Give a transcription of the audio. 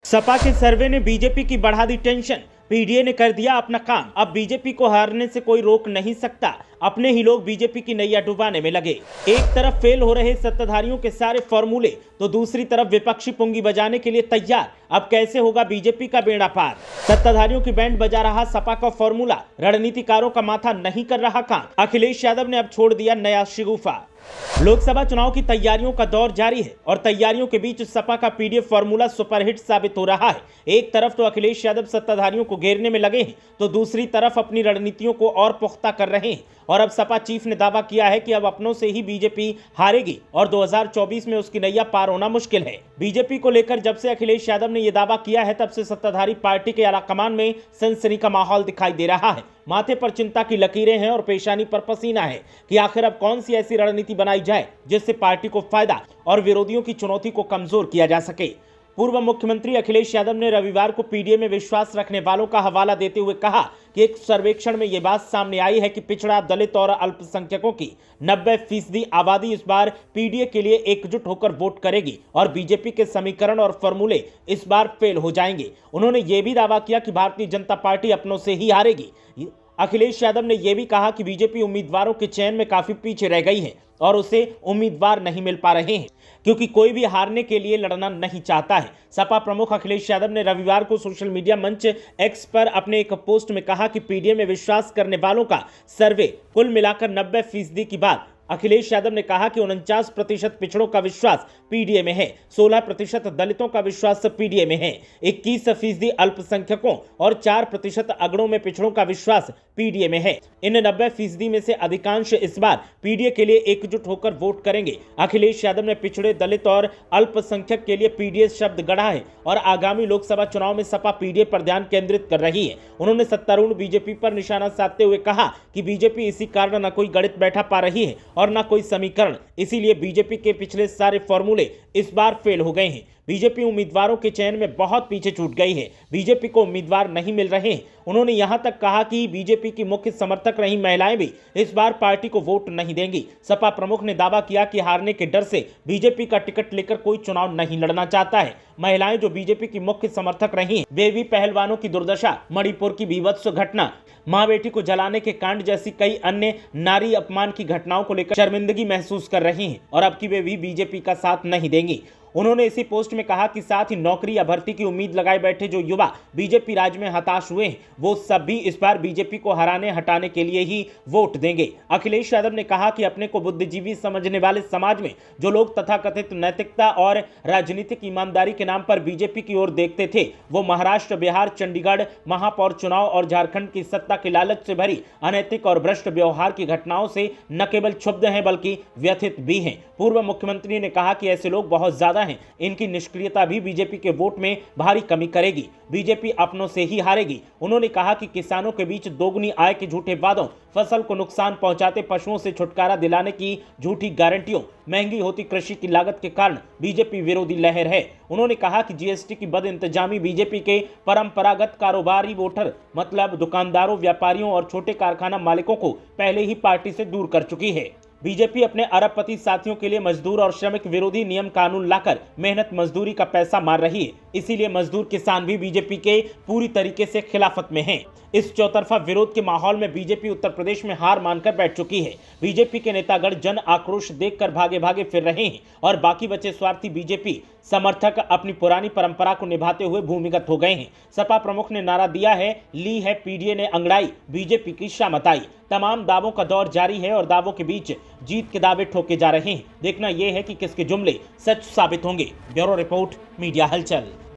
सपा के सर्वे ने बीजेपी की बढ़ा दी टेंशन। पीडीए ने कर दिया अपना काम। अब बीजेपी को हारने से कोई रोक नहीं सकता। अपने ही लोग बीजेपी की नैया डुबाने में लगे। एक तरफ फेल हो रहे सत्ताधारियों के सारे फॉर्मूले तो दूसरी तरफ विपक्षी पुंगी बजाने के लिए तैयार। अब कैसे होगा बीजेपी का बेड़ा पार। सत्ताधारियों की बैंड बजा रहा सपा का फॉर्मूला, रणनीतिकारों का माथा नहीं कर रहा काम। अखिलेश यादव ने अब छोड़ दिया नया शिगुफा। लोकसभा चुनाव की तैयारियों का दौर जारी है और तैयारियों के बीच सपा का पीडीए फॉर्मूला सुपरहिट साबित हो रहा है। एक तरफ तो अखिलेश यादव सत्ताधारियों को घेरने में लगे हैं तो दूसरी तरफ अपनी रणनीतियों को और पुख्ता कर रहे हैं। और अब सपा चीफ ने दावा किया है कि अब अपनों से ही बीजेपी हारेगी और 2024 में उसकी नैया पार होना मुश्किल है। बीजेपी को लेकर जब से अखिलेश यादव ने यह दावा किया है तब से सत्ताधारी पार्टी के आलाकमान में सनसनी का माहौल दिखाई दे रहा है। माथे पर चिंता की लकीरें हैं और पेशानी पर पसीना है कि आखिर अब कौन सी ऐसी रणनीति बनाई जाए जिससे पार्टी को फायदा और विरोधियों की चुनौती को कमजोर किया जा सके। पूर्व मुख्यमंत्री अखिलेश यादव ने रविवार को पीडीए में विश्वास रखने वालों का हवाला देते हुए कहा कि एक सर्वेक्षण में यह बात सामने आई है कि पिछड़ा, दलित और अल्पसंख्यकों की 90% आबादी इस बार पीडीए के लिए एकजुट होकर वोट करेगी और बीजेपी के समीकरण और फॉर्मूले इस बार फेल हो जाएंगे। उन्होंने यह भी दावा किया कि भारतीय जनता पार्टी अपनों से ही हारेगी। अखिलेश यादव ने यह भी कहा कि बीजेपी उम्मीदवारों के चयन में काफी पीछे रह गई है और उसे उम्मीदवार नहीं मिल पा रहे हैं क्योंकि कोई भी हारने के लिए लड़ना नहीं चाहता है। सपा प्रमुख अखिलेश यादव ने रविवार को सोशल मीडिया मंच एक्स पर अपने एक पोस्ट में कहा कि पीडीए में विश्वास करने वालों का सर्वे कुल मिलाकर 90% की बात। अखिलेश यादव ने कहा कि 49% पिछड़ों का विश्वास पीडीए में है, 16% दलितों का विश्वास पीडीए में है, 21% अल्पसंख्यकों और 4% अगड़ों में पिछड़ों का विश्वास पीडीए में है। इन 90% में से अधिकांश इस बार पीडीए के लिए एकजुट होकर वोट करेंगे। अखिलेश यादव ने पिछड़े, दलित और अल्पसंख्यक के लिए पीडीए शब्द गढ़ा है और आगामी लोकसभा चुनाव में सपा पीडीए पर ध्यान केंद्रित कर रही है। उन्होंने सत्तारूढ़ बीजेपी पर निशाना साधते हुए कहा कि बीजेपी इसी कारण न कोई गणित बैठा पा रही है और न कोई समीकरण, इसीलिए बीजेपी के पिछले सारे फॉर्मूले इस बार फेल हो गए हैं। बीजेपी उम्मीदवारों के चयन में बहुत पीछे छूट गई है। बीजेपी को उम्मीदवार नहीं मिल रहे हैं। उन्होंने यहां तक कहा कि बीजेपी की मुख्य समर्थक रही महिलाएं भी इस बार पार्टी को वोट नहीं देंगी। सपा प्रमुख ने दावा किया कि हारने के डर से बीजेपी का टिकट लेकर कोई चुनाव नहीं लड़ना चाहता है। महिलाएं जो बीजेपी की मुख्य समर्थक रही हैं, वे भी पहलवानों की दुर्दशा, मणिपुर की बीभत्स घटना, मां बेटी को जलाने के कांड जैसी कई अन्य नारी अपमान की घटनाओं को लेकर शर्मिंदगी महसूस कर रही हैं और अब की वे भी बीजेपी का साथ नहीं देंगी। उन्होंने इसी पोस्ट में कहा कि साथ ही नौकरी या भर्ती की उम्मीद लगाए बैठे जो युवा बीजेपी राज में हताश हुए हैं, वो सब भी इस बार बीजेपी को हटाने के लिए ही वोट देंगे। अखिलेश यादव ने कहा कि अपने को बुद्धिजीवी समझने वाले समाज में जो लोग तथाकथित नैतिकता और राजनीतिक ईमानदारी के नाम पर बीजेपी की ओर देखते थे, वो महाराष्ट्र, बिहार, चंडीगढ़ महापौर चुनाव और झारखंड की सत्ता के लालच से भरी अनैतिक और भ्रष्ट व्यवहार की घटनाओं से न केवल क्षुब्ध हैं बल्कि व्यथित भी हैं। पूर्व मुख्यमंत्री ने कहा कि ऐसे लोग बहुत ज्यादा हैं। इनकी निष्क्रियता भी बीजेपी के वोट में भारी कमी करेगी। बीजेपी अपनों से ही हारेगी। उन्होंने कहा कि किसानों के बीच दोगुनी आय के झूठे वादों, फसल को नुकसान पहुंचाते पशुओं से छुटकारा दिलाने की झूठी गारंटियों, महंगी होती कृषि की लागत के कारण बीजेपी विरोधी लहर है। उन्होंने कहा कि जीएसटी की बदइंतजामी बीजेपी के परंपरागत कारोबारी वोटर मतलब दुकानदारों, व्यापारियों और छोटे कारखाना मालिकों को पहले ही पार्टी से दूर कर चुकी है। बीजेपी अपने अरबपति साथियों के लिए मजदूर और श्रमिक विरोधी नियम कानून लाकर मेहनत मजदूरी का पैसा मार रही है। इसीलिए मजदूर किसान भी बीजेपी के पूरी तरीके से खिलाफत में हैं। इस चौतरफा विरोध के माहौल में बीजेपी उत्तर प्रदेश में हार मानकर बैठ चुकी है। बीजेपी के नेतागण जन आक्रोश देखकर भागे भागे फिर रहे हैं और बाकी बचे स्वार्थी बीजेपी समर्थक अपनी पुरानी परंपरा को निभाते हुए भूमिगत हो गए हैं। सपा प्रमुख ने नारा दिया है, ली है पीडीए ने अंगड़ाई, बीजेपी की शामत आई। तमाम दावों का दौर जारी है और दावों के बीच जीत के दावे ठोके जा रहे हैं। देखना यह है कि किसके जुमले सच साबित होंगे। ब्यूरो रिपोर्ट, मीडिया हलचल।